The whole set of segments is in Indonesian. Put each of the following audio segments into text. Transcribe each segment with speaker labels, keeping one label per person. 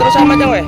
Speaker 1: Terus sama aja weh.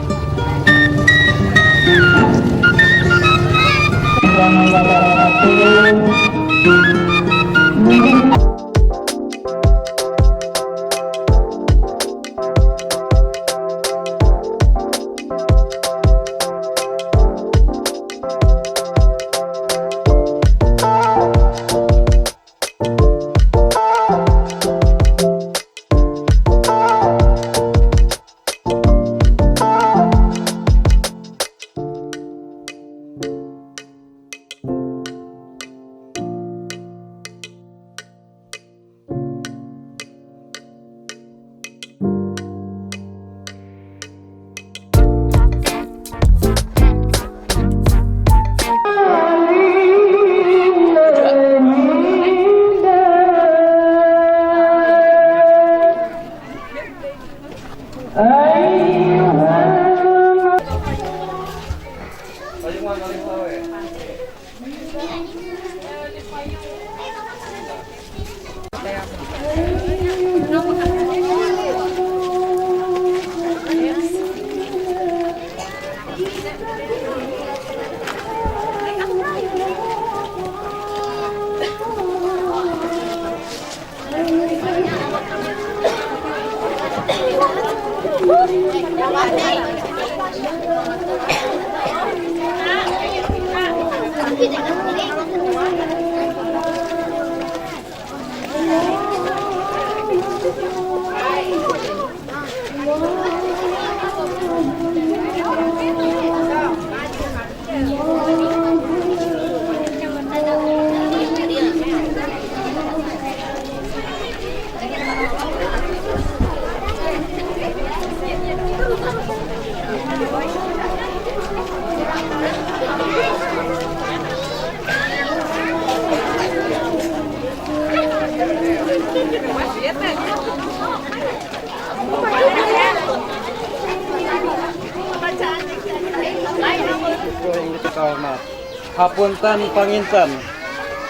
Speaker 2: Hapunten panginten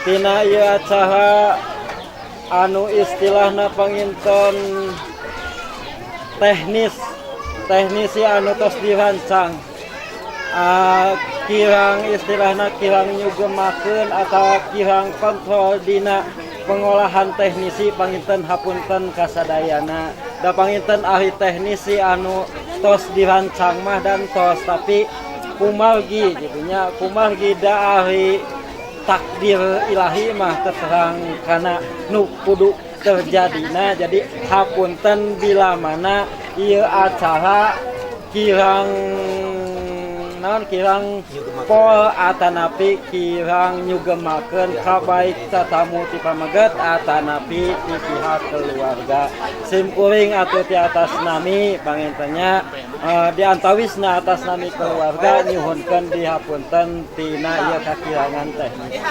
Speaker 2: tina ieu acara anu istilahna panginten teknisi anu tos dirancang kirang istilahna kirang nyugemakeun atau kirang kontrol dina pengolahan teknisi panginten hapunten kasadayana da panginten ahli teknisi anu tos dirancang mah dan tos tapi kumargi jadinya kumargi da ahli takdir ilahi mah terang karena nu kudu terjadina jadi hapunten bila mana ieu acara kirang pol atanapi kirang nyugemakeun ka baik tatamu ti pamaget atanapi ti pihak keluarga simkuring atuh ti atas nami pangintennya di antawisna atas nami keluarga nyuhunkeun dihapunten tina ieu kakirangan teknis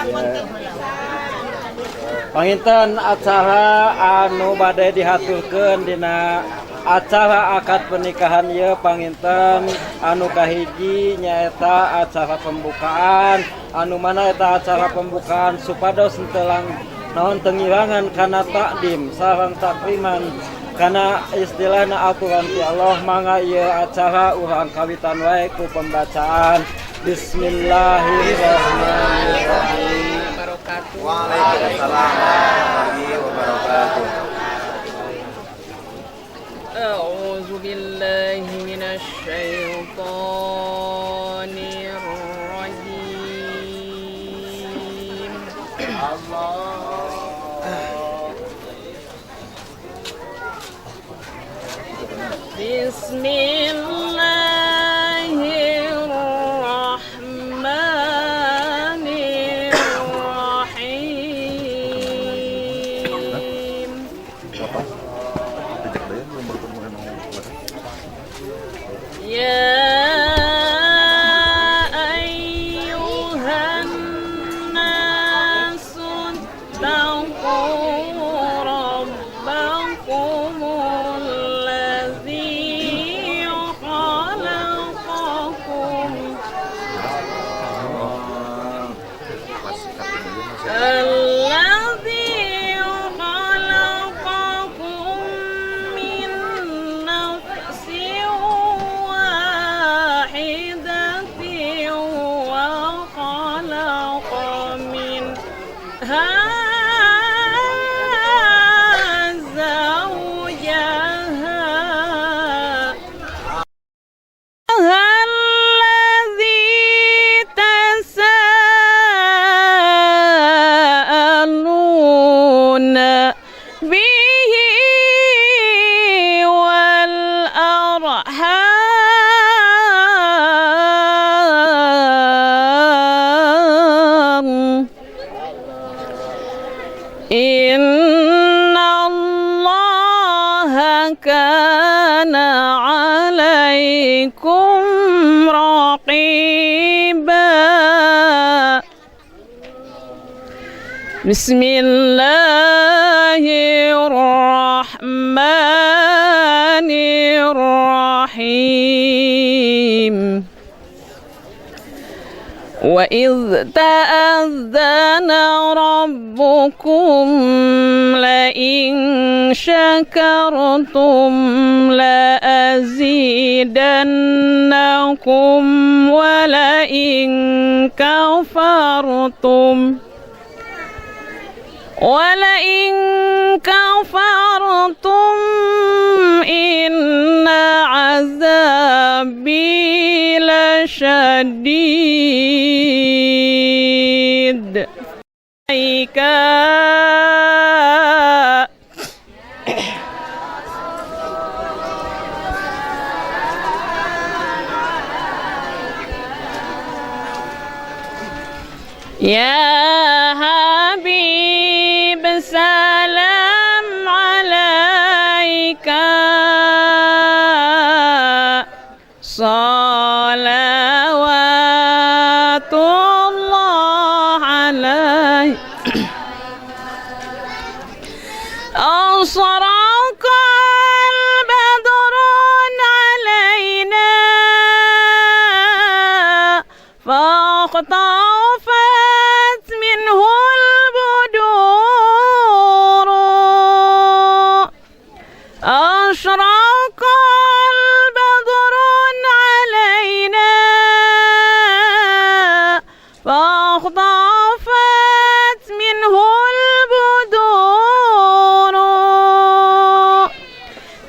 Speaker 2: panginten acara anu bade dihaturkeun dina acara akad pernikahan ieu panginten anu kahiji nyaeta acara pembukaan anu mana eta acara pembukaan supados henteu naon tengirangan kana takdim sareng takriman kana istilahna aturan ti Allah mangga ieu acara urang kawitan wae ku pembacaan Bismillahirrahmanirrahim. Waalaikumsalam warahmatullahi wabarakatuh.
Speaker 3: أعوذ بالله من الشيطان الرجيم بسم الله الرحمن الرحيم يا أيها الناس اتقوا ربكم الذي خلقكم من نفس واحدة وخلق منها زوجها الذي تساءلون به والأرحام إن الله كان عليكم رقيبا بسم الله الرحمن الرحيم وإذ تأذن ربكم لئن شكرتم لأزيدنكم ولئن كفرتم إن عذابي لشديد يا حبيب سلام عليك صلوات الله عليك أشرق البدر علينا فاختفت منه البدور أشرق البدر علينا فاختفت منه البدور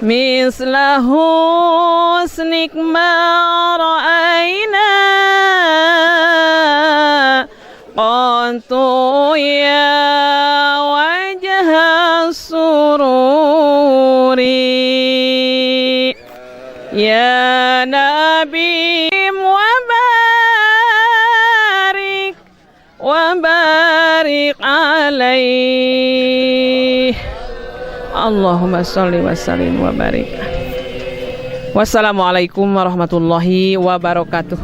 Speaker 3: مثل حسنك ما رأينا قط يا وجه السرور يا نبي وبارك عليه اللهم صل وسلم وبارك. Wassalamualaikum warahmatullahi wabarakatuh.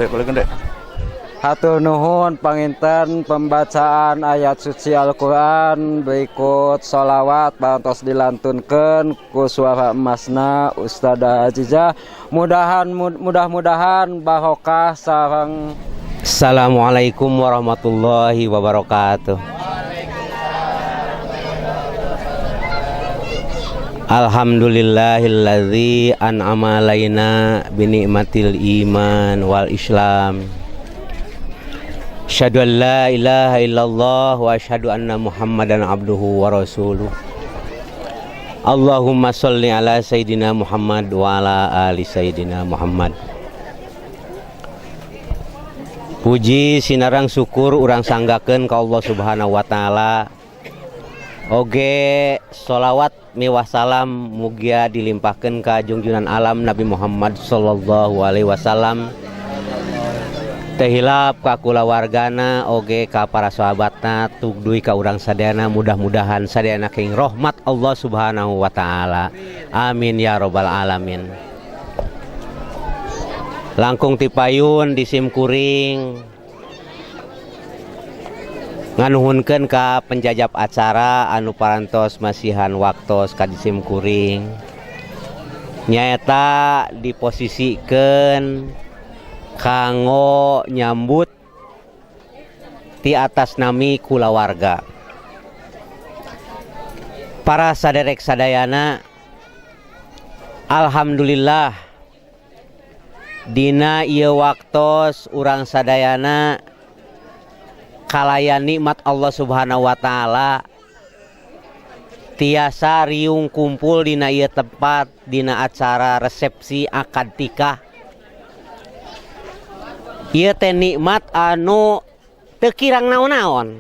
Speaker 2: Dek, boleh kan, Dek? Hatur nuhun panginten pembacaan ayat suci Al-Quran berikut sholawat pantos dilantunkan ku suara emasna Ustadzah Azizah. Mudah-mudahan barokah sareng.
Speaker 4: Assalamualaikum warahmatullahi wabarakatuh. Alhamdulillahilladzi an'ama alaina bi ni'matil iman wal islam. Asyhadu an la ilaha illallah wa asyhadu anna Muhammadan abduhu wa rasuluh. Allahumma sholli ala Sayyidina Muhammad wa ala ali Sayyidina Muhammad. Puji sinarang syukur urang sanggakeun ka Allah Subhanahu wa taala. Oge sholawat miwah salam mugia dilimpahkeun ka junjungan alam Nabi Muhammad sallallahu alaihi wasallam. Teu hilap ka kulawargana oge ka para sahabatna tugduy ka urang sadayana, mudah-mudahan sadayana keng rahmat Allah Subhanahu wa taala. Amin ya rabbal alamin. Langkung tipayun di Simkuring nganuhunkeun ka penjajab acara anu parantos masihan waktos ka di Simkuring. Nyaeta diposisikeun kanggo nyambut ti atas nami kulawarga. Para saderek sadayana, alhamdulillah dina ieu waktos urang sadayana kalayan nikmat Allah Subhanahu wa taala tiasa riung kumpul dina ieu tempat dina acara resepsi akad nikah. Ieu teh nikmat anu teu kirang naon-naon.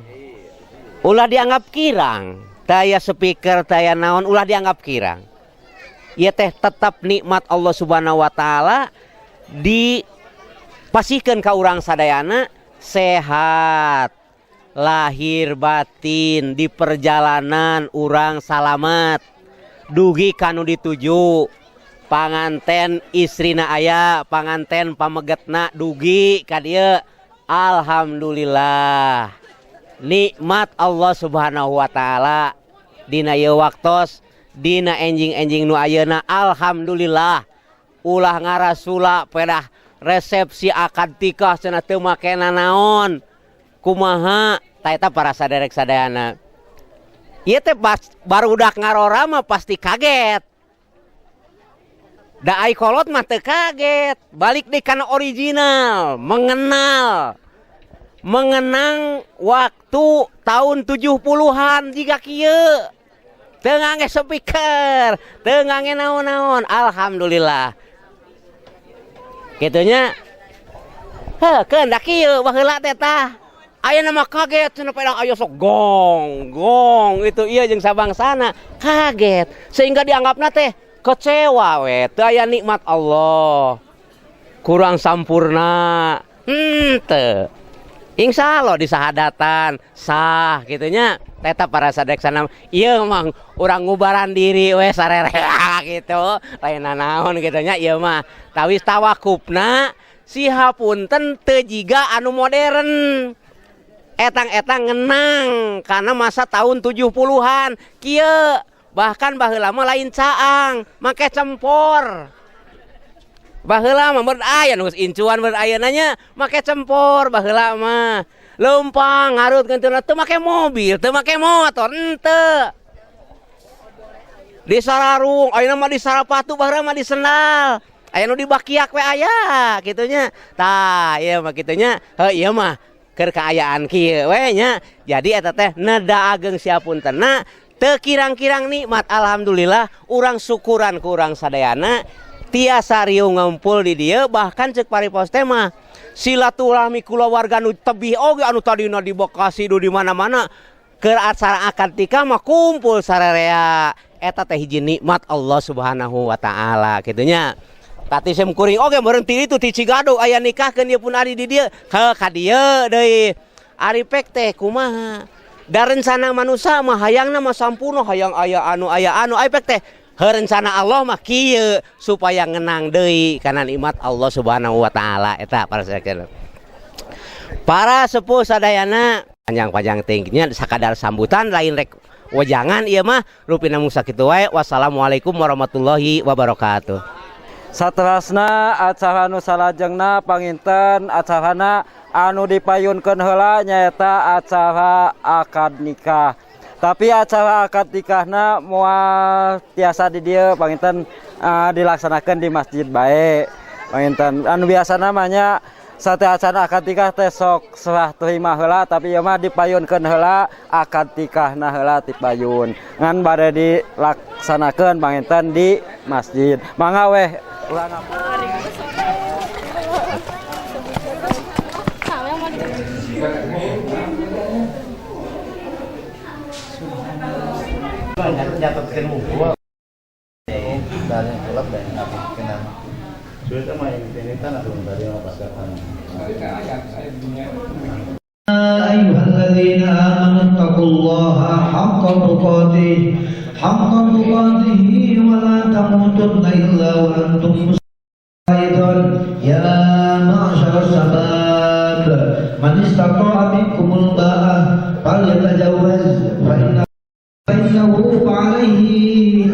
Speaker 4: Ulah dianggap kirang, taya speaker taya naon ulah dianggap kirang. Ieu teh tetap nikmat Allah Subhanahu wa taala dipasihkeun ka urang sadayana sehat, lahir batin, di perjalanan urang salamet, dugi kanu dituju. Panganten istrina aya, panganten pamegetna dugi ka dieu. Alhamdulillah nikmat Allah Subhanahu wa taala dina ieu waktos, dina enjing-enjing nu ayeuna. Alhamdulillah ulah ngarasula pedah resepsi akad nikah cenah teu makena naon. Kumaha taeta para saderek sadayana, ieu teh barudak ngarora mah pasti kaget. Da ai kolot mah teu kaget, balik deui kana original, mengenang waktu tahun 70-an jiga kieu. Teu ngangge speaker, teu ngangge naon-naon. Alhamdulillah. Kitunya heuh keun da kieu baheula teh tah. Aya nama kaget cenah pedang aya sok gong itu ieu jeung sabangsana kaget sehingga dianggapna teh kecewa we, teu aya nikmat Allah. Kurang sampurna. Teu. Insyaallah disahadatan sah kitunya. Tetap para sadek sana ieu mah urang ngubaran diri we sarere gitu. Lain naon kitunya ieu mah. Tawis tawakupna sihapunten teu jiga anu modern. Etang-etang ngenang karena masa tahun 70-an kieu. Bahkan baheula mah lain caang, make cempor. Baheula mah beureut aya nu incuan beureut ayeuna nya make cempor baheula mah. Leumpang ngarutkeun teu make mobil, teu make motor, henteu. Di sararung, ayeuna mah di sarapatu baheula mah di sendal. Aya nu di bakiak we aya kitunya. Tah, ieu mah kitunya, heuh ieu mah keur kaayaan kieu we nya. Jadi eta teh nedaageung siapuntenna teu kirang-kirang nikmat. Alhamdulillah urang syukuran ku urang sadayana tiasa riung ngumpul di dieu. Bahkan ceuk paripos teh mah silaturahmi kulawarga nu tebih oge anu tadina di Bekasi di mana-mana keur acara akad nikah mah kumpul sarerea. Eta teh hiji nikmat Allah Subhanahu wa taala kitunya. Tati Simkuring oge meureun ti itu ti Cigado aya nikahkeun ieu pun ari di dieu. Heuh ka dieu deui. Ari pek teh kumaha? Da rencana manusia mah hayangna mah sampurna, hayang aya anu ai pek teh rencana Allah mah kieu supaya ngenang deui kana nikmat Allah Subhanahu wa taala eta para sadayana. Para sepuh sadayana panjang-panjang tingginya sakadar sambutan lain rek wejangan ieu mah rupina musa kitu wae. Wassalamualaikum warahmatullahi wabarakatuh.
Speaker 2: Saterasna acara nu salajengna panginten acarana anu dipayunkeun heula nyaeta acara akad nikah. Tapi acara akad nikahna moal tiasa di dieu panginten dilaksanakeun di masjid bae. Panginten anu biasa namanya sateacan akad nikah teh sok serah terima heula tapi ieu mah dipayunkeun heula akad nikahna heula dipayun ngan bade dilaksanakeun panginten di masjid. Mangga weh ulah
Speaker 5: nyatetkeun mumpul dan klub dan ngabikeun sudah mah ini tanah dari pasakan
Speaker 6: أيها الذين آمنوا اتقوا الله حق تقاته ولا تموتن إلا وأنتم مسلمون أيضا يا معشر الشباب من استطاع منكم الباءة فليتزوج فإنه فعليه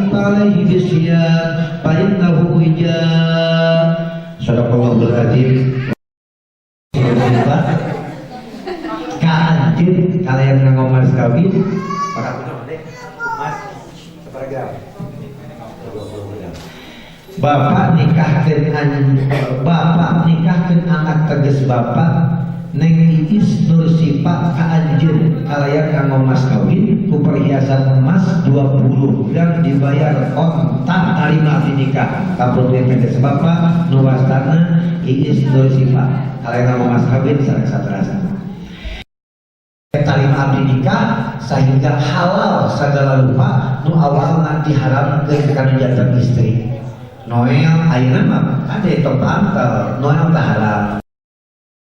Speaker 6: بالصيام فإنه وجاء صدق الله العظيم. Kaanjir kalian ngomong mas kawin para mas seberapa bapak nikahkeun anak teges bapak neng Iis Nur Sipa kaanjir kalian ngomong mas kawin ku perhiasan emas 20 gram dibayar kontan tarima nikah kaputri teges bapak nu wastana Iis Nur Sipa kalian ngomong mas kawin sareng saterasa talim abdi nikah sehingga halal segala rupa nu awalna diharamkeun kana jantan istri. Noel ayeuna mah ade tong pantel noel teh halal.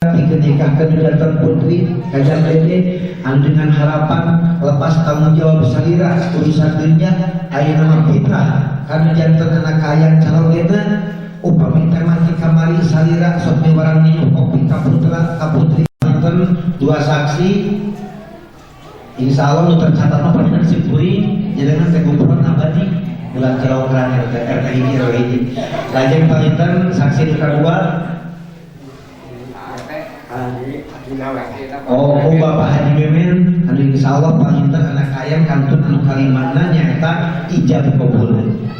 Speaker 6: Pikeun nikahkeun jantan putri kajang dede anu dengan harapan lepas tanggung jawab salira urusan dunya ayeuna mah fitrah kana jantan anak kaya calogena upami teh mati kamari salira sok miwarang minum kopi ka putra ka putri dua saksi insya Allah nu tercatat apa dengan si Puri jalangan tegupuran abadi bulan kilogram RTI RWI lajeng panginten saksi kedua Bapak Haji Memen anu insya Allah panginten anak ayam kantun anu kalimanna nyaeta ijab kabul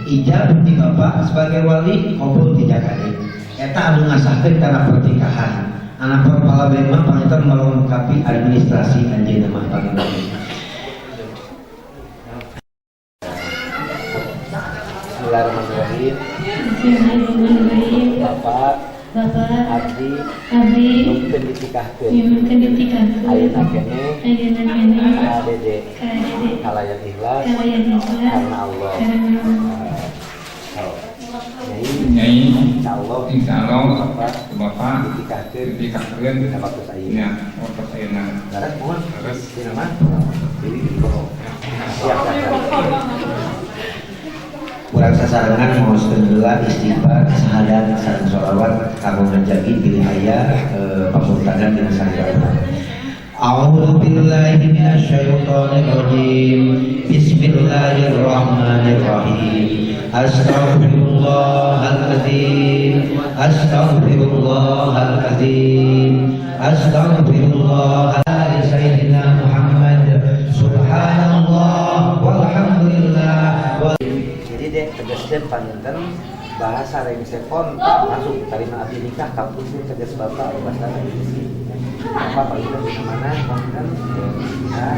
Speaker 6: ijab di bapak sebagai wali kabul di Jakarta eta anu ngasahkeun kana pernikahan anak kepala bema panginten melengkapi administrasi anjeunna mah panginten.
Speaker 5: Bismillahirrahmanirrahim. Bapak abdi mungkin ditikahkeun ayeuna kene kadede kalayan ikhlas karena Allah. Nyai insyaallah Bapak ditikahkeun dina waktu saeuna. Waktu saeuna. Darat mohon. Terus dina mah jadi di bawah. Siap.
Speaker 6: Kurang sasarangan mau setelah istighfar sahadat sareng sholawat kanggo menjagi pilih aya pamurtadan dina sareng. A'udzu billahi minasyaitonir rajim. Bismillahirrahmanirrahim. Astaghfirullahaladzim. Astaghfirullah ala sayyidina Muhammad. Subhanallah walhamdulillah.
Speaker 5: Tegaskeun panginten bahasa rengse kontak masuk tarima abdi nikah kampusnya tegas bapak rubasana isi bapak panginten di mana panginten nikah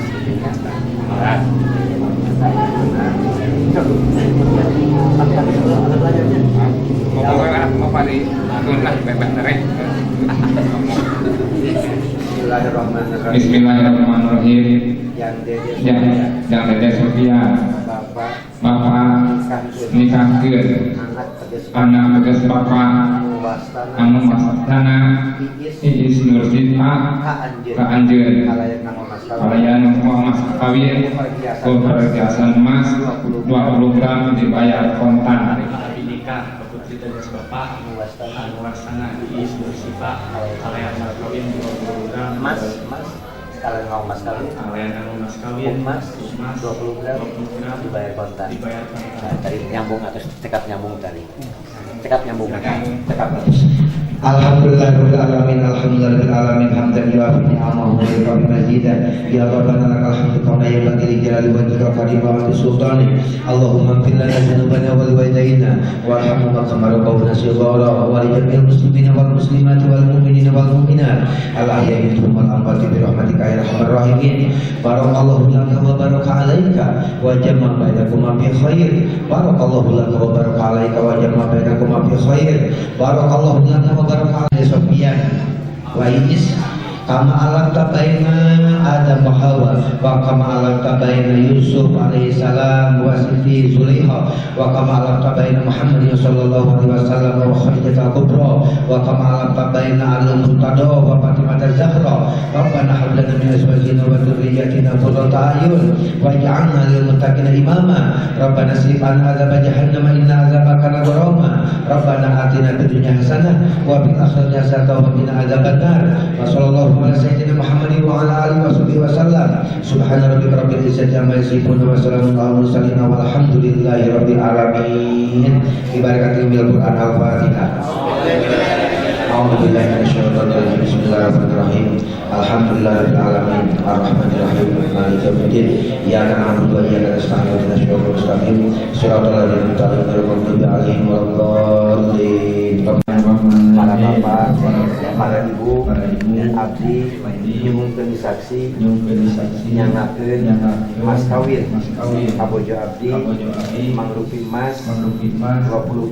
Speaker 2: Bismillahirrahmanirrahim. Yang dede Sofia Bapak nikahkeun anak tegas bapak anu wastana Iis Nur Sipa kaanjeun kalayan mas kawin ku perhiasan emas 20 gram dibayar kontan nikah putri tegas bapak anu wastana Iis Nur Sipa kalayan mas kawin 20 gram
Speaker 5: mas kalian mau mas kawin mas 20 gram dibayar kontan. Nah, tadi nyambung atau cekap nyambung tadi cekap nyambung
Speaker 6: Alhamdulillahirabbil alamin alhamdulillahirabbil alamin hamdan yuafi ni'amahu wa yukafi mazidah ya rabbana lakal hamdu kama yanbaghi li jalali wajhika wa karimati sultanik Allahumma ighfir lana dhunubana wa liwalidayna warhamna kama rabbawna shighara wa li jami'il muslimina wal muslimati wal mu'minina wal mu'minat al ahya'i minhum wal amwati bi rahmatika ya arhamar rahimin barakallahu laka wa baraka alaika wa jama'a bainakuma bi khair barakallahu laka wa baraka alaika wa jama'a bainakuma bi khair barakallahu laka wa baraka Sofian wa Iis kama alam tabaina Adam wa Hawa wa kama alam tabaina Yusuf alaihi salam wa Siti Zulaiha wa kama alam tabaina Muhammad sallallahu alaihi wasallam wa Khadijah al-Kubra wa kama alam tabaina Ali Murtada wa Fatimah az-Zahra Rabbana hab lana min azwajina wa dhurriyyatina qurrata a'yun waj'alna lil muttaqina imama Rabbana srif 'anna 'adzaba jahannam inna 'adzaba kana gharama Rabbana atina fid dunya hasanah wa fil akhirati hasanah wa qina 'adzabannar wa sallallahu ala sayyidina Muhammadin wa ala alihi wa sallam subhana rabbika rabbil izzati amma yasifun wa salamun alal mursalin walhamdulillahi rabbil alamin bi barakatil Qur'an al-Fatihah. A'udzubillahi minasyaitonir rajim. Bismillahirrahmanirrahim. Alhamdulillahirabbil alamin arrahmanir rahim maliki yaumiddin iyyaka na'budu wa iyyaka nasta'in ihdinas siratal mustaqim siratal ladzina an'amta 'alaihim ghairil maghdubi 'alaihim waladdallin. Para bapak, para ibu, abdi nyuhunkeun saksi nyangakeun mas kawin abojo abdi mangrupi emas 20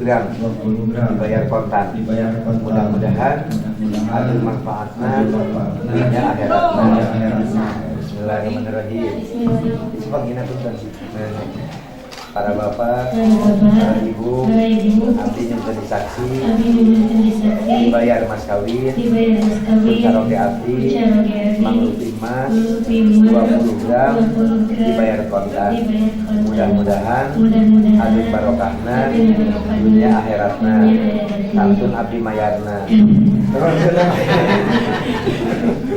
Speaker 6: gram dibayar kontan mudah-mudahan ada manfaatna dunia akhiratna. Bismillahirrahmanirrahim. Sebagina punten para bapak, para ibu, abdi nyuhunkeun saksi dibayar mas kawin Caroke abdi mangrupi emas 20 gram dibayar kontan mudah-mudahan adun barokahna dunia akhiratna santun abdi mayarna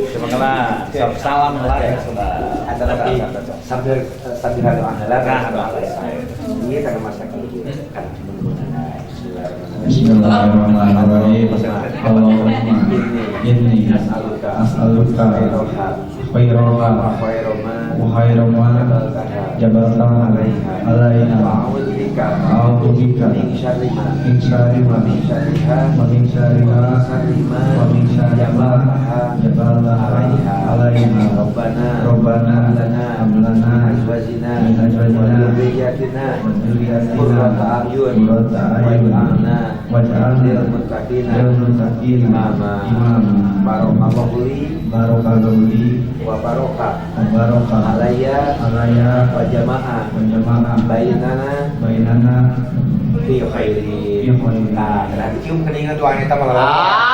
Speaker 6: semoga salam lah antara sambil hadu anggalan ini karena masa kini
Speaker 7: Bismillahirrahmanirrahim. Allahumma inni as'aluka khairal wa khairal ma jabalta alaina wa a'udzubika min syarri ma wa min syarri ma jabalta alaina rabbana lana azwajina wa dhurriyyatina qurrata a'yun waj'alna lil muttaqina imama barakallahu li wa baraka alayya wa jama'a bainana fi khairin. Nah, berarti cium keningan doa kita malah.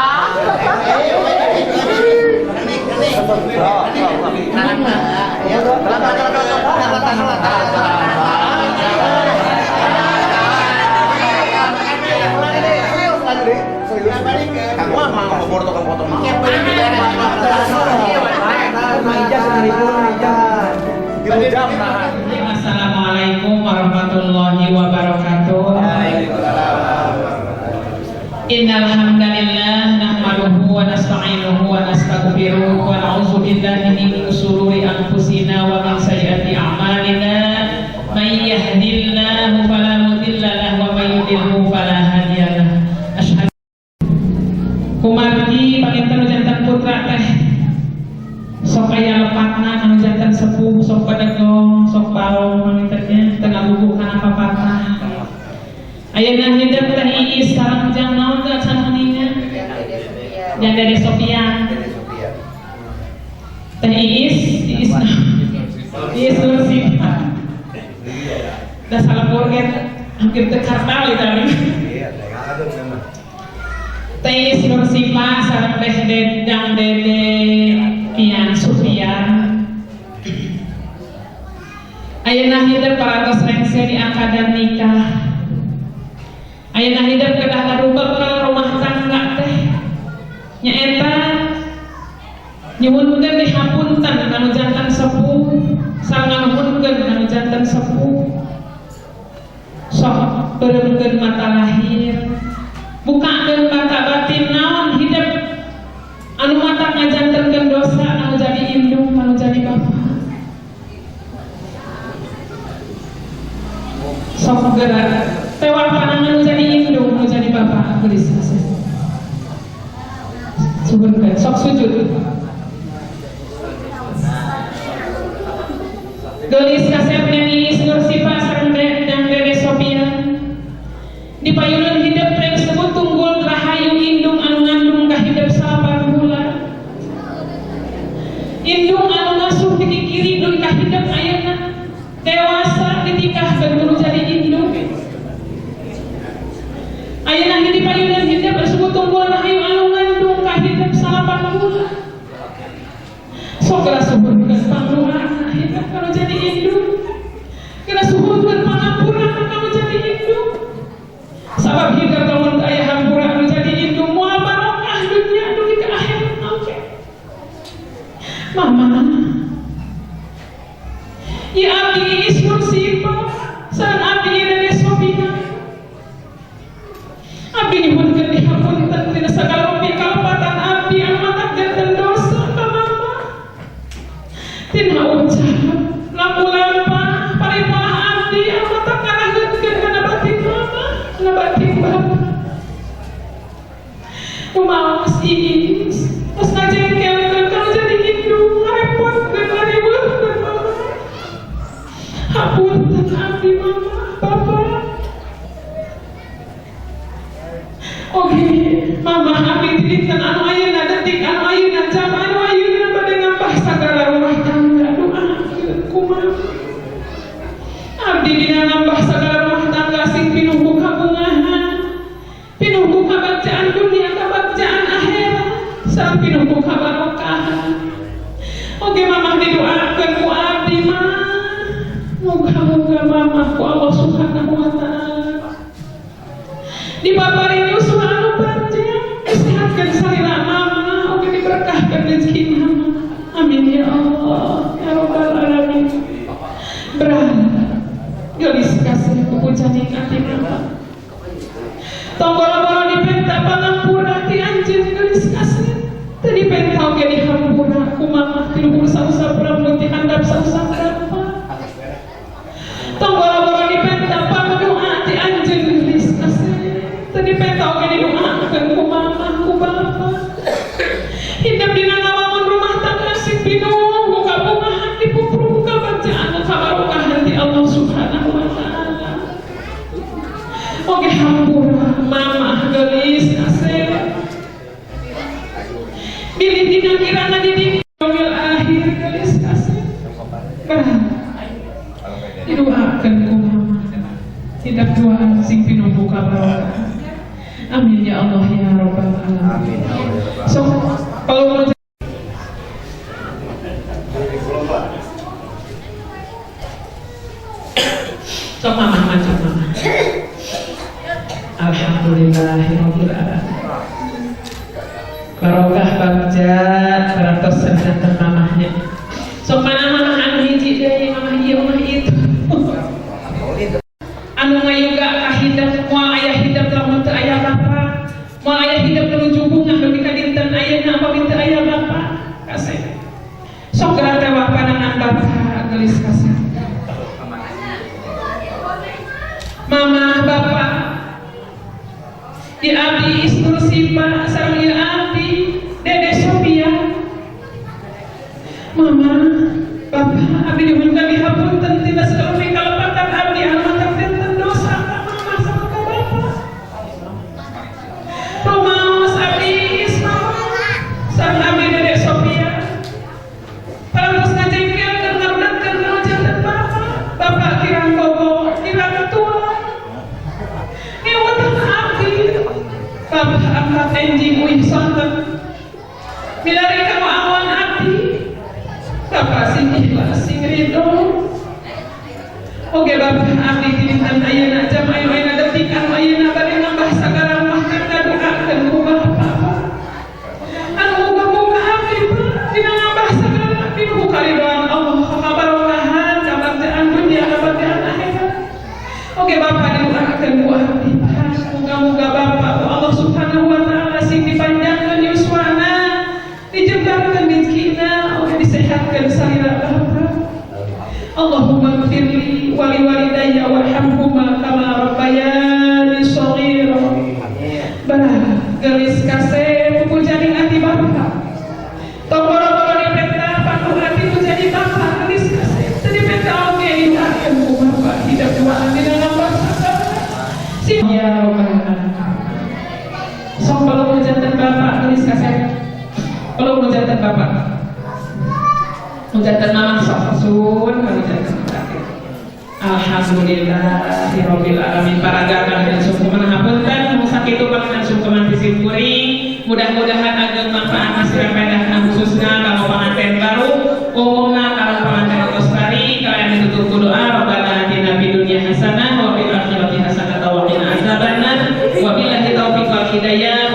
Speaker 3: Assalamualaikum warahmatullahi wabarakatuh. Innal hamdalillah nahmaduhu wa nasta'inuhu wa nastaghfiruh wa na'udzu billahi min shururi anfusina wa min sayyiati a'malina may yahdihillahu fala mudilla lahu wa may yudlilhu fala hadiya lahu. Asyhadu kumargi panginten janten putra teh sok aya lepatna anu janten sepuh sok padegong sok palong pangintennya tengah bubuk kana papatna ayeuna hidup teh Iis sareng jang naon teh samuninga yang Dede Sofian teh Iis Nursifa da salapurget hampir teu kartal tadi teh Iis Nursifa sareng teh Dedang Dede Pian Sufian ayeuna hidup paratos rengse di akad nikah ayeuna hidup kedah ngarubek rumah tangga teh nyaeta nyuhunkeun dihapunten anu janten sepuh sareng nganuhunkeun anu janten sepuh sok beureumkeun mata lahir bukakeun mata batin naon ngapuntenkeun dosa anu jadi indung anu jadi bapa. Sok gerak tewah panang anu jadi indung anu jadi bapa geus selesai. Subhanallah, sok sujud. Gelis kasep neni Nur Sipa sareng dan Dede Sophia. Di payunan hidup rek sebut tunggul rahayu indung anu ngandung ka hidup sabar bulan. Indung anu ngasuh di kiri dugi ka hidup ayeuna dewasa ditikah guru jadi indung. Ayeuna di payunan hidup disebut tunggul rahayu anu ngandung ka hidup sabar bulan. Sok rasubunkeun pangruana hidup kalau jadi indung. Kena suhunkeun pangampura kalau jadi indung. Sabab hidup lamun aya hampura anu jadi indung moal barokah dunya dugi ka akhirat oke. Mama. Ya abdi Ismur Sipa sareng abdi Dede Sophia. Abdi nyuhunkeun dihapunten tina sagala pikalpatan abdi anu matak janten dosa ka mama. Tina ucap lampu-lampa paripah abdi anu matak ngarahkeun kana batin mama. Nabatin bapa kumaos iis terus ngajengkelkeun kalau jadi indung ngarepotkeun ngaribeukeun mama. Hapunten abdi mama bapa. Oke mama abdi dinten anu ayeuna detik anu ayeuna jam anu ayeuna bade ngambah sagala rumah tangga doakeun kumaha. Abdi dina ngambah sagala rumah tangga sing pinuhu kabungahan, pinuhu kabagjaan dunia kabagjaan akhirat, sareng pinuhu kabarokahan. Oge mamah didoakeun ku abdi mah. Moga-moga mamah ku Allah Subhanahu wa taala dibabari yuswa anu panjang, sehatkeun sarina mamah, oge diberkahkeun rezeki mamah. Amin ya Allah ya rabbal alamin. Berat gelis kasih kuku janing ati mama. Tonggol-bolo dipenta pangampura ti anjeun gelis kasih. Teu dipenta oge dihampura ku mama ti luhur sausa-pura mun ti handap sausa berapa. Tonggol-bolo dipenta pandoa ti anjeun gelis kasih. Teu dipenta oge didoakeun ku mama ku bapa. Hidup dina ngawangun rumah tangga sing pinuh kabungahan dipupruh kabagjaan kabarokahan ti Allah Subhanahu wa taala. Oge hampura mama gelis kasih. Bilih dina kirana di yaumil akhir gelis kasih. Berat didoakeun ku mama. Hidup doaan sing pinuh kabarokahan. Amin ya Allah ya rabbal alamin. So kalau sok mama maju mama. Alhamdulillahirabbil alamin. Barokah bagja baratos janten mamahnya. Sok mana mamah anu hiji deui mamah ieu mah itu. Anu ngayuga ka hidup moal aya hidup lamun teu aya bapa. Moal aya hidup nuju bunga dugi ka dinten ayeuna apabila teu aya bapa. Kasih. Sok geura tewah panangan bapa geus kasih. Mama bapa di abdi Ismur Sipa sareng ieu abdi Dede Sophia. Mama bapa abdi nyuhun kami hapunten tina segala pikalpatan abdi anu matak dinten dosa ka mama sareng ka bapa. Rumaos abdi Ismur sareng abdi Dede Sophia. Parantos ngajengkelkeun ngarudatkeun kana janten bapa. Bapa kirang bobo kirang tua. Bapak angkat enjing uih sonten milari kamu awan abdi Bapak sing ikhlas sing ridho. Oke Bapak abdi dinten ayeuna jam ayeuna detik anu ayeuna bade nambah sagala rumah tangga doakeun ku Bapak anu muga-muga abdi dina nambah sagala pinuh karidhoan Allah kabarokahan kabagjaan dunia kabagjaan akhirat. Oke Bapak didoakeun ku abdi moga-moga Bapak Allah Subhanahu wa taala sing dipanjangkeun yuswana dijembarkeun di walidayya warhamhuma kama rabbayani shaghira. Bah, geus kasih pupujaning ati bapak. Tong boro-boro dipenta patuh hati pujaning bapak geus kasih. Tadi penta oge dihakeun ku bapak tidak doaan dina ngambak. Ya Rabbal alamin. Sok kalau hujatan bapak geus kasih. Kalau hujatan bapak. Hujatan mama sok sun kalau hujatan. Alhamdulillahirabbil alamin. Para gagal dan sungkeman hapunten musak itu panganan sungkeman pisin kuring. Mudah-mudahan ageng manfaat masyarakat khususnya kalau pengantin baru, umumna kalau pengantin lestari, kalian ditutup doa Rabbana atina fid dunya hasanah wa fil akhirati hasanah wa qina adzabannar. Wabillahi taufiq wal hidayah.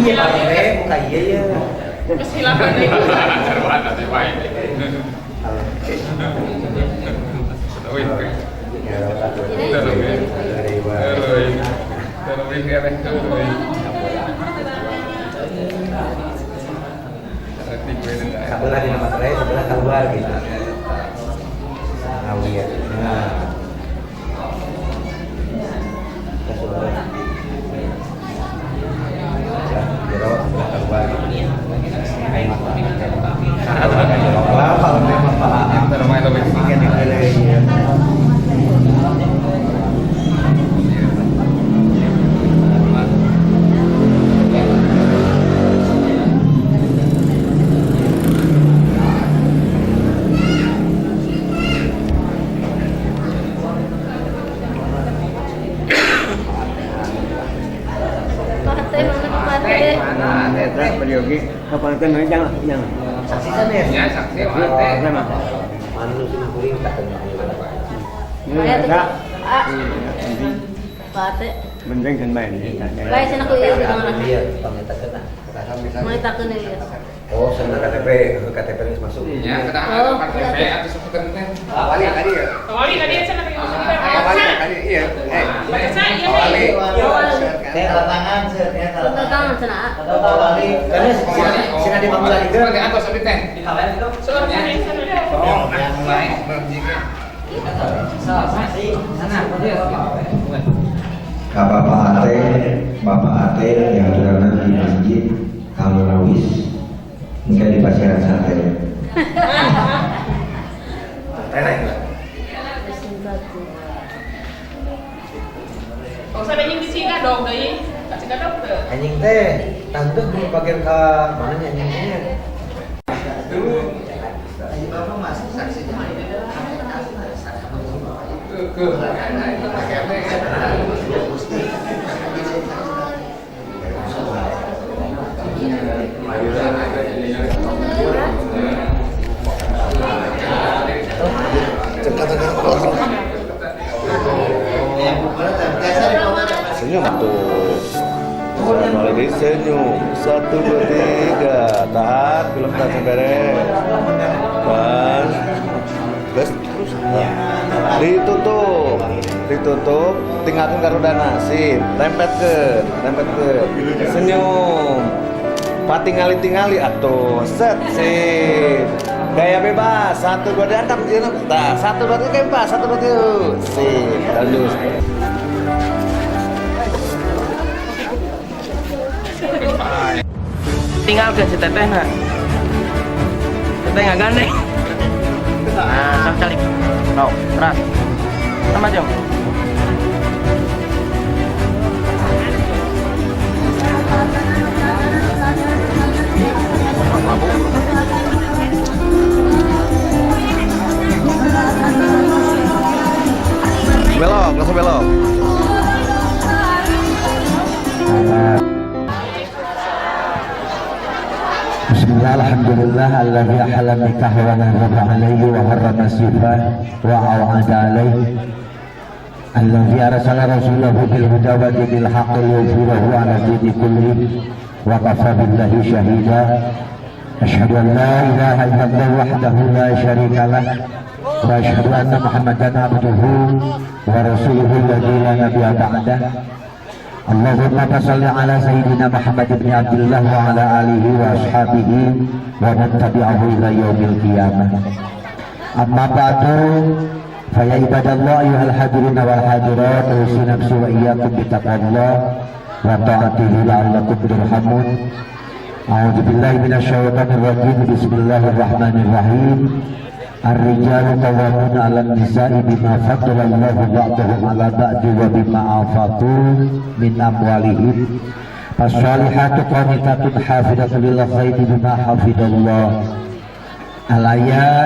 Speaker 5: Iya, bukan iya ya.
Speaker 3: Kesilapan itu.
Speaker 5: Sebelah di nama saya, sebelah keluar gitu. Ngawiyat. Nah. Saksikan ya? Ya, saksi. Manu sini kuring tak kenal.
Speaker 8: Pate.
Speaker 2: Mending kan main ni.
Speaker 8: Guys, sana ko iya dengan anak.
Speaker 5: Iya, pamita kena.
Speaker 8: Mau takun iya.
Speaker 5: Oh, sana KTP harus masuk.
Speaker 9: Ya, kita KTP atau sebutan teh.
Speaker 5: Awali tadi ya.
Speaker 3: Awali tadi sana pergi.
Speaker 9: Awali tadi iya.
Speaker 5: Awali. Teh tangan, teh
Speaker 8: Tangan sana.
Speaker 5: Awali. Karena sini di bangun lagi.
Speaker 9: Seperti apa seperti teh?
Speaker 3: Soalnya sana.
Speaker 9: Oh, yang lain.
Speaker 6: Bapak Ate yang berada di masjid Al-Rawis nikah di Pasiran Sate.
Speaker 3: Kalau saya anjing di sini dong, deh. Kasih ke dokter.
Speaker 5: Anjing teh, tante di bagian ke mana nih anjingnya? Cepat
Speaker 10: senyum tuh. Assalamu lagi senyum. 1, 2, 3. Tahan, film tahan beres. Dan terus ditutup, tinggalkan garuda nasib, tempet ke, senyum. Patingali atuh, set sip. Gaya bebas, 1, 2, datang jenuh. Nah, 1, 2, 3, 4, 1, 2, 3. Sip, halus.
Speaker 1: Tinggal ke si teteh nak. Teteh nggak gandeng. Nah, sok calik. No, keras. Sama jom.
Speaker 10: Belok, langsung belok.
Speaker 6: Bismillah, alhamdulillah, alladhi ahalla nikah wa nahaba alaihi wa harrama sifah wa aw'ada alaihi alladhi arsala rasulahu bil huda wa dinil haqqi liyudhhirahu ala dini kulli wa kafa billahi syahida. Asyhadu an la ilaha illallah wahdahu la syarika lah wa asyhadu anna Muhammadan abduhu wa rasuluhu alladhi la nabiyya ba'dah. Allahumma salli ala sayyidina Muhammad ibn Abdullah wa ala alihi wa ashabihi wa man tabi'ahu ila yaumil qiyamah. Amma ba'du, fa ya ibadallah ayyuhal hadirin wal hadirat, usi nafsi wa iyyakum bi taqwallah wa ta'atihi la'allakum turhamun. A'udzu billahi minasy syaithanir rajim. Bismillahirrahmanirrahim. Ar-rijalu qawwamuna 'alan nisa'i bima faddala Allahu ba'dahum 'ala ba'di wa bima anfaqu min amwalihim. Fas-salihatu qanitatun hafidatun lil ghaibi bima hafidallah. Al-ayah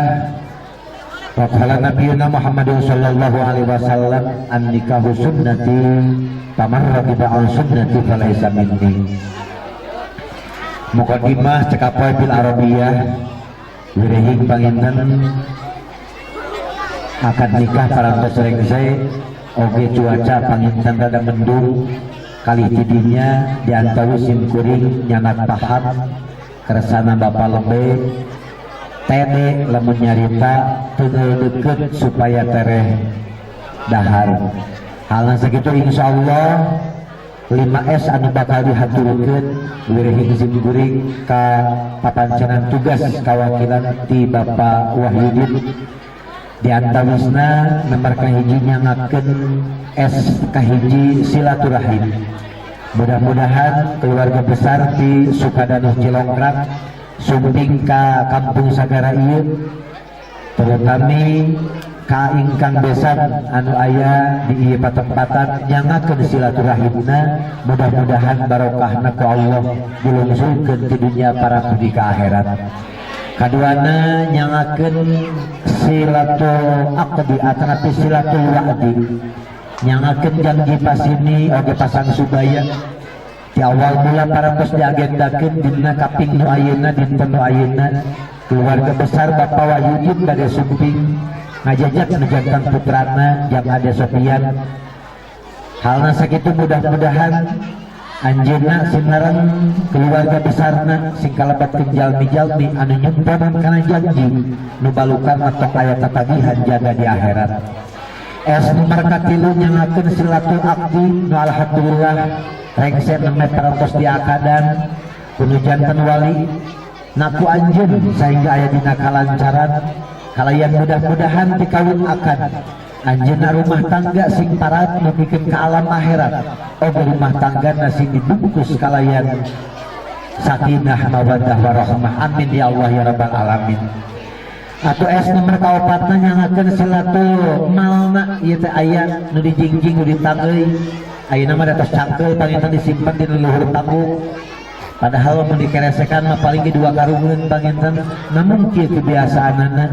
Speaker 6: wa qala nabiyuna Muhammadun sallallahu alaihi wasallam an-nikahu sunnati faman raqiba an sunnati falaysa minni. Muqaddimah cekapoe bil arabiyah wirehing panginten akad nikah parantos rengsai oge cuaca panginten rada mendung kali tidinya diantawis sim kuring nyanak paham keresana bapa lembe tene lamun nyarita teu deket supaya tereh dahar halna sakitu insyaallah 5S anu bakal dihaturkeun wirehing sim kuring ka papancenan tugas kawakilan ti Bapak Wahyudin di antawisna nomor kahiji nyangakeun S kahiji silaturahim. Mudah-mudahan keluarga besar di Sukadanuh Cilongkrak sumping ka kampung sagara ieu terutama ka ingkang besan anu aya di ieu patempatan nyangakeun silaturahimna, mudah-mudahan barokahna ku Allah dilungsurkeun ti dunia para pudi ka akhirat. Kaduana nyangakeun silatul aqdi atanapi silatul wa'di, nyangakeun janji pasini oge pasang subaya di awal mula parantos diagendakeun dina kaping nu ayeuna dinten nu ayeuna keluarga besar Bapak Wahyudin bade sumping ngajajak jantan putrana jang Ade Sofian. Halna sakitu mudah-mudahan anjeunna sinaran keluarga besarna sing kalebatkeun jalmi-jalmi anu nyumpanan kana janji nu balukan atau aya tatagihan jaga di akhirat. Es nomor katilu nyangakeun silatul aqdi nu alhamdulillah rengse nemet parantos di akadan kudu janten wali naku anjeun sehingga aya dina kalancaran kalayan mudah-mudahan dikawin akan anjeunna rumah tangga sing parat nepikeun ka alam akhirat oge rumah tangga sing dibungkus kalayan sakinah mawaddah warahmah. Amin ya Allah ya rabbal alamin. Atuh es nomor kaopatna nyangakeun silatul malna ieu teh aya nu dijingjing nu ditangeuy ayeuna mah datos cangkeul panginten disimpen di leluhur tamu. Padahal mun dikeresekan mah paling ge 2 karungeun panginten, namun kieu kebiasaanana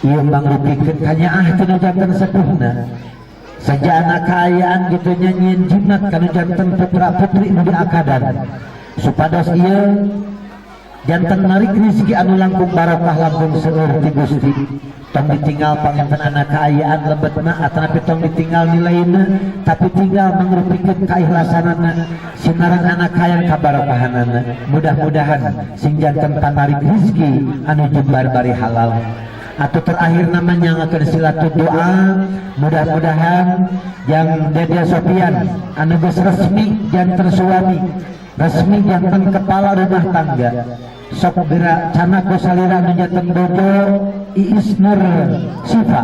Speaker 6: ieu mangrupikeun kanyaah teu janten sepuhna. Sajana kaayaan kitu nya nyieun jimat kana janten putra-putri nu diakadan. Supados ieu janten narik rezeki anu langkung barokah langkung seueur ti Gusti. tong ditinggal panginten anak keayaan lebetna atanapi tong ditinggal nilaina tapi tinggal mengrupikeun kaikhlasanana sinarang anak kaya kabarokahanana mudah-mudahan sing janten panarik rezeki anu jembar bari halal. Atau terakhir namanya ngakeun silatul doa mudah-mudahan yang Dede Sofian anu geus resmi janten suami resmi janten kepala rumah tangga sok gerak canak salira nu janten bojo Iis Nur Sifa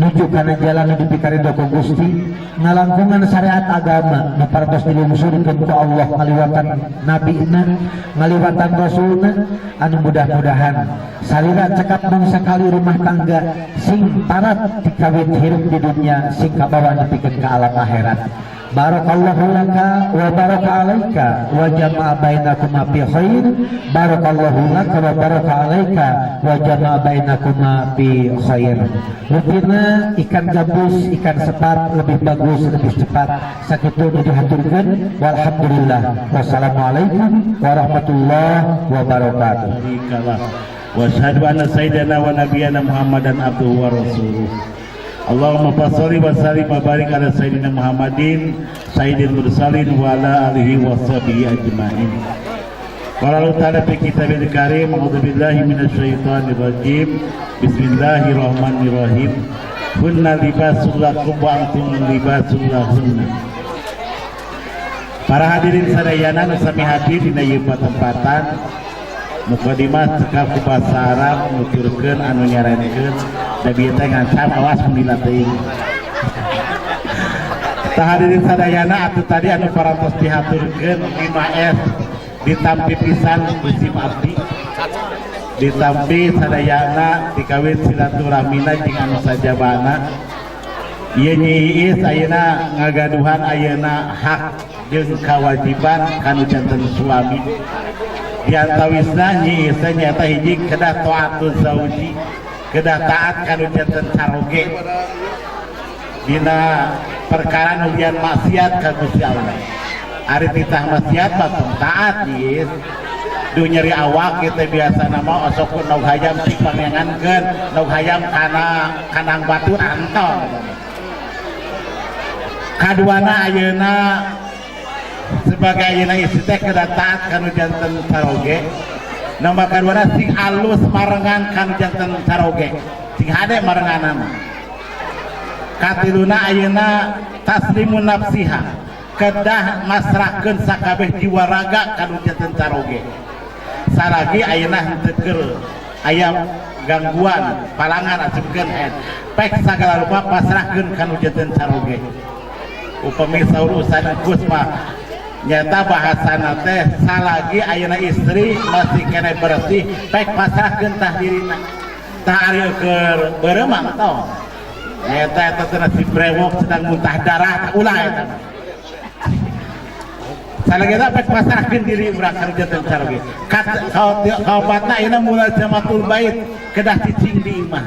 Speaker 6: nuju kana jalan nu dipikaridho ku Gusti ngalangkungan syariat agama nu parantos dilungsurkeun ku Allah ngaliwatan nabina ngaliwatan rasulna anu mudah-mudahan salira cekap mung sakali rumah tangga sing parat dikawin hirup di dunia sing kabawa nepikeun ka alam akhirat. Barakallahu laka wa baraka alaika wa jama'a bainakuma fi khair. Barakallahu laka wa baraka alaika wa jama'a bainakuma fi khair. Mungkinna ikan gabus, ikan sepat lebih bagus, lebih cepat. Sakitu dihaturkeun. Walhamdulillah. Wassalamualaikum warahmatullahi wabarakatuh.
Speaker 7: Wa asyhadu anna sayyidana wa nabiyyana Muhammadan abduhu wa rasuluh. Allahumma fasholli wa sallim wa barik ala sayyidina Muhammadin sayyidil mursalin wa ala alihi wa sahbihi ajmain. Qala Allah ta'ala fi kitabil karim a'udzu billahi minasyaitonir rajim. Bismillahirrahmanirrahim. Kunna libasul lakum wa antum libasul lahunna. Para hadirin sadayana nu sami hadir dina ieu patempatan mukadimah cekap ku basa Arab nuturkeun anu nyarenkeun da bieu teh ngancam awas mun dilatih. Tah hadirin sadayana atuh tadi anu parantos dihaturkeun 5S ditampi pisan musim abdi ditampi sadayana dikawin silaturahmina jeung anu sajabana. Ieu Nyi Iis ayeuna ngagaduhan ayeuna hak jeung kewajiban kanu janten suami. Di antawisna Nyi Iis nyaeta hiji kedah taatuz zauji kedah taat kanu janten saroge dina perkara nu lian maksiat ka Gusti Allah. Ari titah maksiat mah taat Nyi Iis du nyeri awak kita biasa nama osok nauk hayam si pangengankeun nauk hayam kana kanang batu antong. Kaduana ayeuna sebagai ayeuna istri teh kedah taat kanu janten saroge. Nomor kaduana sing alus marengan kanu janten saroge. Sing hade marenganna. Katiluna ayeuna taslimun nafsiha. Kedah masrahkeun sakabeh jiwa raga kanu janten saroge. Saragi ayeuna henteu keur aya gangguan palangan asupkeun pek sagala rupa pasrahkeun kanu janten saroge. Upami saur urusan Gus mah nyata bahasana teh salagi ayeuna istri masih kena bersih pek pasrahkeun tah dirina tah ari keur beuremang tong nyata eta teh si brewok sedang muntah darah ulah eta salagi eta pek pasrahkeun diri urang kana janten saroge kaobatna ayeuna mulai jamatul bait kedah cicing di imah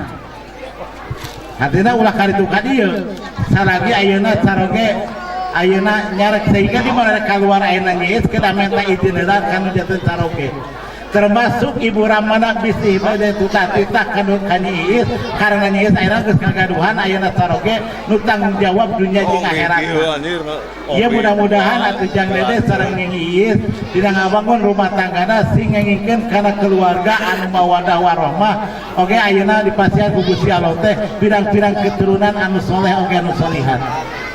Speaker 7: hatina ulah karitu ka dieu salagi ayeuna saroge ayeuna nyarek sehingga di mana keluar ayeuna Nyi Iis kedah minta izin heula kanu janten saroge termasuk Ibu Ramana bisi bade tutah-tutah kanu ka Nyi Iis karena Nyi Iis ayeuna geus kagaduhan ayeuna saroge nu tanggung jawab dunia jeung akhirat. Ieu mudah-mudahan atuh Jang Dede sareng Nyi Iis dina ngabangun rumah tanggana sing ngengingkeun kana keluarga anu mawadah warahmah oge ayeuna dipasihan ku Gusti Allah teh pirang-pirang keturunan anu soleh oge anu solihat.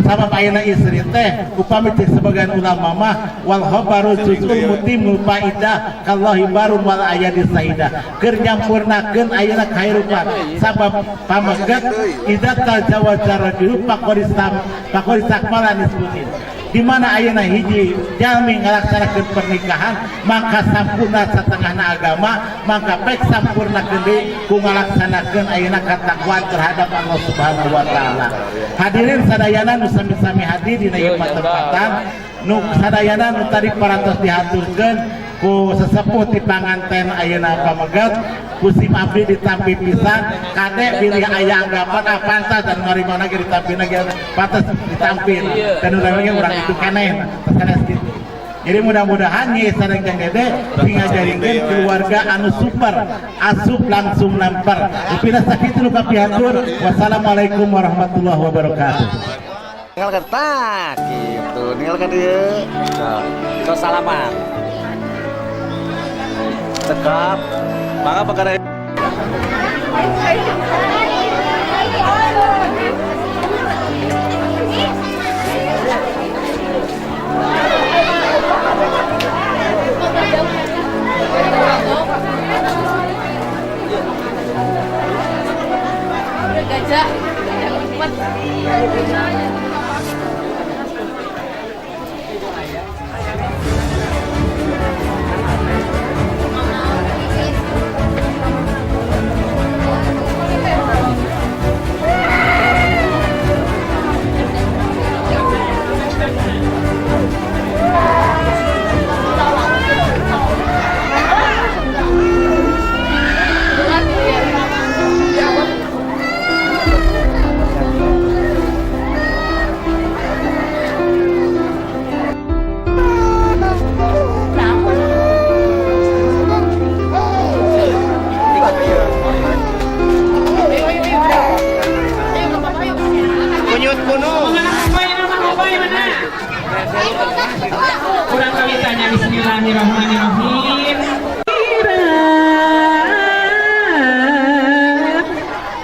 Speaker 7: Sabab ayeuna istri teh upami cek sebagian ulama mah wal khabaru juzul mutimul faidah kallahi barun wal ayadi saidah keur nyampurnakeun ayeuna khairupat sabab pamegat idat tajawaza rajul faqoristakmala nisbutin di mana ayeuna hiji jalmi ngalaksanakeun pernikahan maka sampurna satengahna agama maka pek sampurnakeun deui ku ngalaksanakeun ayeuna katakwaan terhadap Allah Subhanahu wa taala. Hadirin sadayana nu sami-sami hadir dina ieu patempatan nu sadayana nu tadi parantos dihaturkeun ku sesepuh ti panganten ayeuna pamegat kusim abdi ditampi pisan kade bilih aya anggapan pantas dan ngarimana ge ditampi ge pantas ditampi dan urang urang itu keneh sanes kitu Jadi mudah-mudahan Nyai sareng Jang Dede pingajaringkeun keluarga anu super asup langsung nampar. Upina sakitu nu kapihatur. Wassalamualaikum warahmatullahi wabarakatuh.
Speaker 10: Tinggal ketak gitu, tinggal ke dia. Terus salaman. Cekap. Maka perkara
Speaker 8: Gajah.
Speaker 3: Kurang kawitanya bismillahirrahmanirrahim.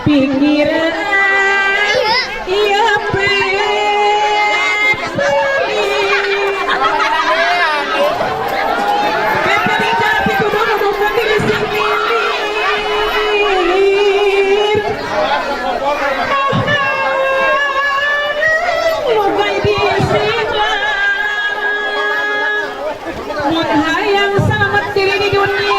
Speaker 3: Pikiran iya hayang selamat diri di dunia.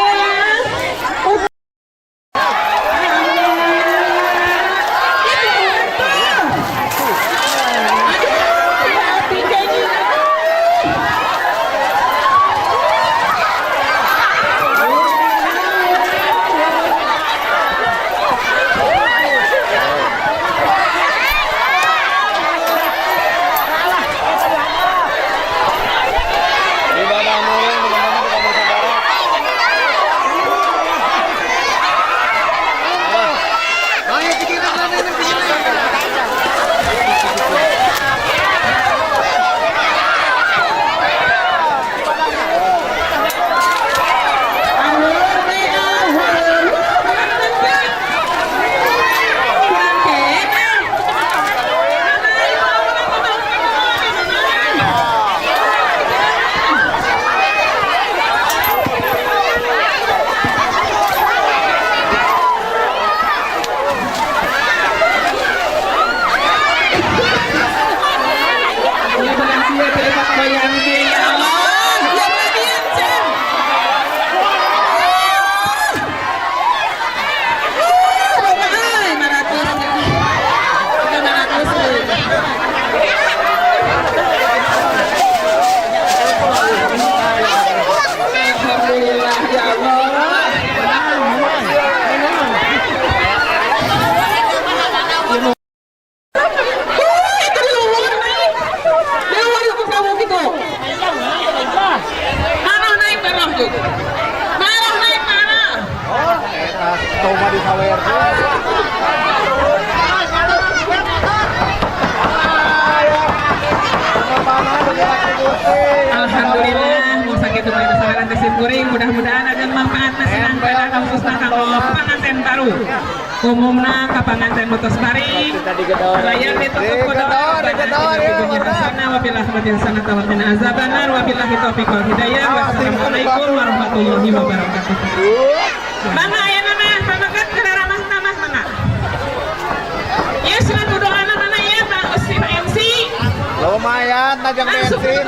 Speaker 3: Alhamdulillah, mau sakit itu pada sabaran tersebut kuring, mudah-mudahan ada manfaat senang pada kampusna kanggo panganten baru. Umumna ka panganten mutus bari, layan ditutup kodor, ibunya hasanah, wabillahi batin sanata wa qina azabannar, wabillahi taufiq wal hidayah. Wassalamualaikum warahmatullahi wabarakatuh. Bangga ayeuna mah pamagat ka ramah tamah mana? Ya selalu doa anak-anak ya Bang Ustin MC.
Speaker 10: lumayan najang bensin.